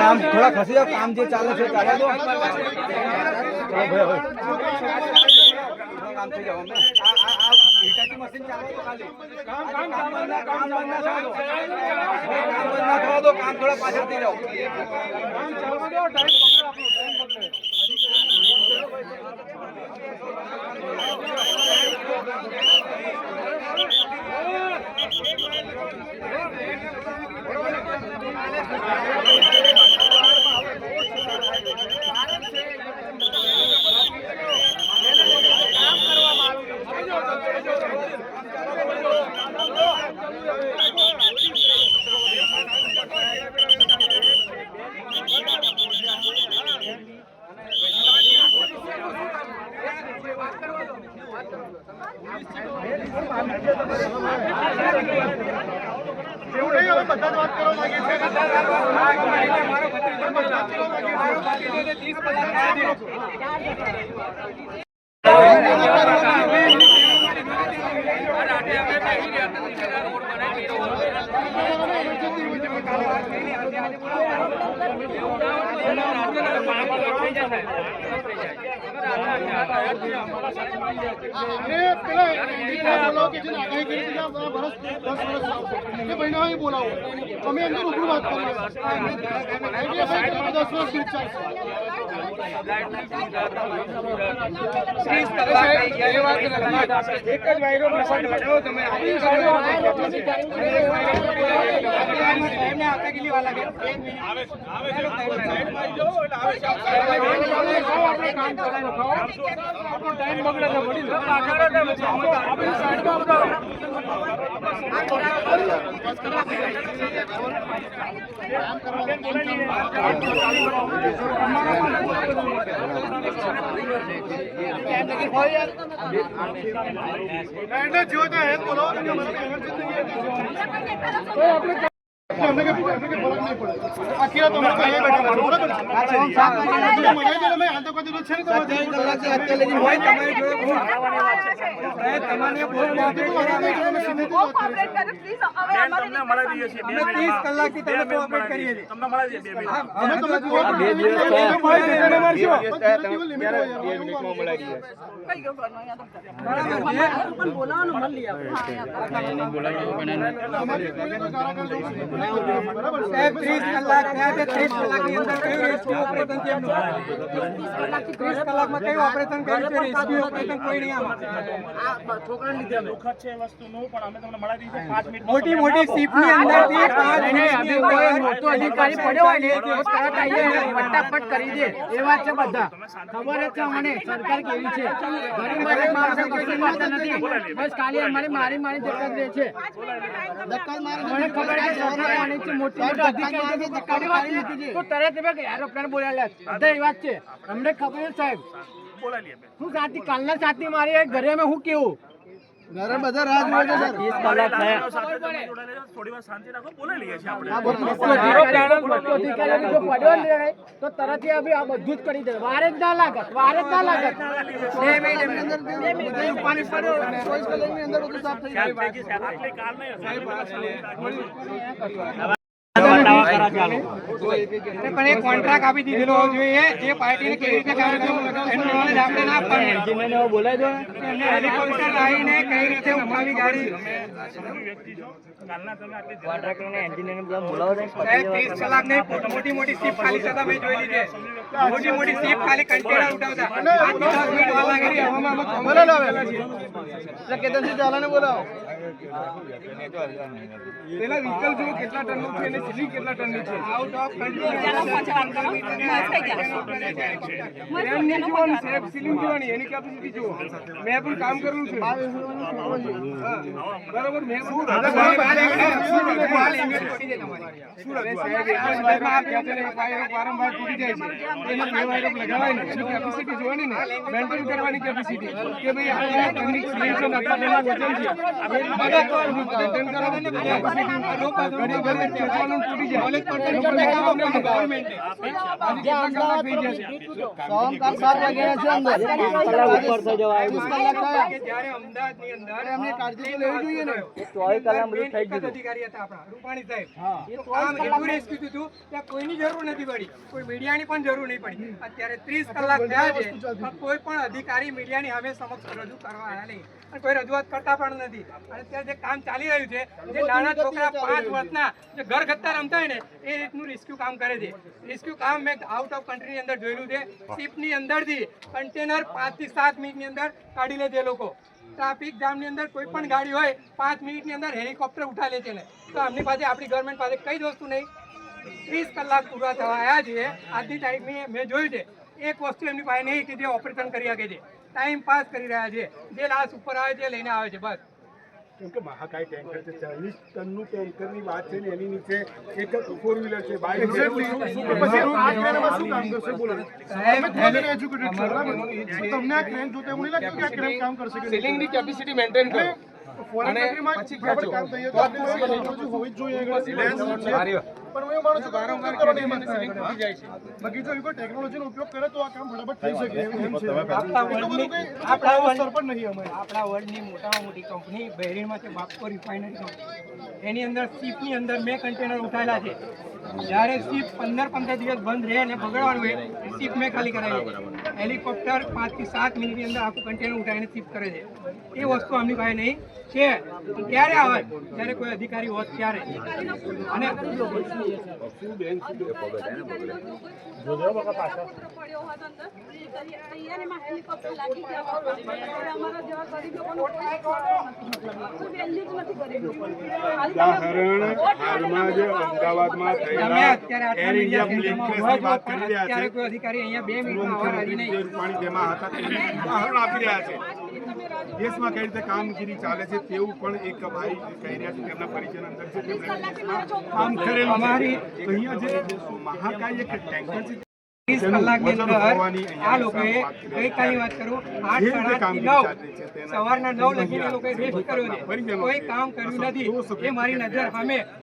આમ થોડા ખસી જાવ, કામ જે ચાલે છે ચાલે દો. કામ થઈ જાવ અમે હિટાચી મશીન ચાલે તો ખાલી કામ બંધ ના થવા દો. કામ થોડા પાછળ થઈ જાવ. કામ ચાલવા દો. ટાઈમ પકડો, આપણો ટાઈમ પકડો. બોલાવો અમે એમની રૂબરૂ વાત કરીએ. 10 વર્ષ મોટી મોટી સીપની અંદરથી 5 મિનિટનો અધિકારી પડ્યો હોય ને તો તરત આવીને ફટાફટ કરી દે. એ વાત છે બધા ખબર જ છે મને સરકાર કેવી છે. ગરીબ માણસો કોઈ મારતા નથી, બસ ખાલી અમારે મારી ધક્કા દે છે. ધક્કા મારે મને ખબર છે સરકાર આની છે મોટી અધિકારી ધક્કા મારી દીધી તો તરત એરોપ્લેન બોલાવ્યા બધા એ વાત છે અમને ખબર છે સાહેબ. હું સાથી કાલના સાથી મારી ઘરે અમે હું કેવું ઘરે બધા રાત જોડે છે. 30 કલાક થયા. થોડી વાર શાંતિ રાખો, બોલાવી લઈએ છીએ આપણે. જો પડ્યો ને તો તરત આ બધું જ કરી દે. વારે જ ના લાગત. 2 મિનિટ ની અંદર પાણી પડ્યો 24 કલાકની અંદર બધું સાફ થઈ જાય. પણ એક કોન્ટ્રાક્ટ આપી દીધેલો હોવો જોઈએ. જે પાર્ટીને કેવી રીતે કામ કરવું એનું નોલેજ આપણે ના પડે. એન્જિનિયરને બોલાવી દો. એમને હેલિકોપ્ટર આવીને કઈ રીતે ઉઠાવી ગાડી. કોન્ટ્રાક્ટરને એન્જિનિયરને બધા બોલાવો. 30 કલાક નહીં, મોટી સીપ ખાલી થતા મેં જોઈ લીધી. મોટી સીપ ખાલી કન્ટેનર ઉઠાવતા 5-10 મિનિટ વાર લાગે. હવામાં બોલાવો એટલે કેતનસિંહ ઝાલાને બોલાવો. પેલા વ્હીકલ જો કેટલા ટનનું છે અને સીલી કેટલા ટનની છે. આઉટ ઓફ કન્ટ્રોલ સીલિંગ જોવાની એની કેપેસિટી જુઓ. મેં પણ કામ કરેલું છે બરોબર. મેં વારંવાર તૂટી જાય છે. એના 2 વાયરો લગાવાય ને એની કેપેસિટી જોવાની ને મેન્ટેન કરવાની કેપેસિટી કે ભાઈ આ ટનની સીલિંગ છે આટલા ટનનું વજન છે. કોઈની જરૂર નથી પડી, કોઈ મીડિયાની પણ જરૂર નહીં પડી. અત્યારે 30 કલાક થયા છે પણ કોઈ પણ અધિકારી મીડિયાની સામે સમક્ષ રજૂ કરવા આવ્યા નહીં અને કોઈ રજૂઆત કરતા પણ નથી. અને અત્યારે જે કામ ચાલી રહ્યું છે, જે નાના છોકરા 5 વર્ષના જે ઘરગથ્થા રમતા હોય ને એ રીતનું રેસ્ક્યુ કામ કરે છે. રેસ્ક્યુ કામ મેં આઉટ ઓફ કન્ટ્રીની અંદર જોયેલું છે. શિપની અંદરથી કન્ટેનર 5 થી 7 મિનિટની અંદર કાઢી લે છે લોકો. ટ્રાફિક જામની અંદર કોઈ પણ ગાડી હોય 5 મિનિટની અંદર હેલિકોપ્ટર ઉઠા લે છે ને. તો આમની પાસે, આપણી ગવર્મેન્ટ પાસે કઈ જ વસ્તુ નહીં. 30 કલાક પૂરા થવા આવ્યા છે આજની તારીખની મેં જોયું છે. એક વસ્તુ એમની પાસે નહીં કે જે ઓપરેશન કરી શકે છે. ટાઈમ પાસ કરી રહ્યા છે. જે લાશ ઉપર આવે છે લઈને આવે છે બસ. કેમ કે મહાકાય ટેન્કર છે, 40 ટનનું ટેન્કરની વાત છે ને, એની નીચે એક 4 વ્હીલર છે, બાઇક છે. પછી આ ક્રેનમાં શું કામ કરશે બોલો? તમે થોડા એજ્યુકેટેડ છો બરાબર? તમને આ ક્રેન જોતા એવું નહીં લાગતું કે આ ક્રેન કામ કરશે કે સીલિંગની કેપેસિટી મેન્ટેન કરો. ફોરેન કન્ટ્રીમાં બરાબર કામ થઈ જાય તો ટેકનોલોજી હોવી જ જોઈએ. પણ હું એવું માનું છું કે વારંવાર કરવાની હિંમત થાય. બાકી જો કોઈ ટેકનોલોજીનો ઉપયોગ કરે તો આ કામ ફટાફટ થઈ શકે એમ છે. આપણા વર્લ્ડની મોટામાં મોટી કંપની બહેરીણમાં છે, બાપકો રિફાઇનરી કંપની. એની અંદર શિપની અંદર મેં કન્ટેનર ઉઠાયેલા છે. જ્યારે શિપ 15 દિવસ બંધ રહે અને બગડવાનું હોય, શિપ મેં ખાલી કરાવી છે. હેલિકોપ્ટર 5 થી 7 મિનિટની અંદર આખું કન્ટેનર ઉઠાવીને શિપ કરે છે. એ વસ્તુ આમની પાસે નહીં છે. ક્યારે આવે? જ્યારે કોઈ અધિકારી હોત ત્યારે. અને હાલમાં જે અમદાવાદમાં અત્યારે કોઈ અધિકારી અહીંયા 2 મિનિટમાં આવવા રાજી નહીં. રૂપાણી જેમાં હતા તેનું ઉદાહરણ આપી રહ્યા છે. દેશમાં કઈ રીતે કામગીરી ચાલે છે તેવું પણ એક ભાઈ કહી રહ્યા છે. તેમના પરિચય અંદર છે, તેમણે કામ કરેલું છે. અહીંયા જે મહાકાય એક ટેન્કર છે, 30 કલાકની અંદર આ લોકોએ ગઈકાલની વાત કરું 8 થી 9 સવારના 9 લગીને લોકોએ રેસ્ટ કર્યો છે. કોઈ કામ કર્યું નથી. એ મારી નજર સામે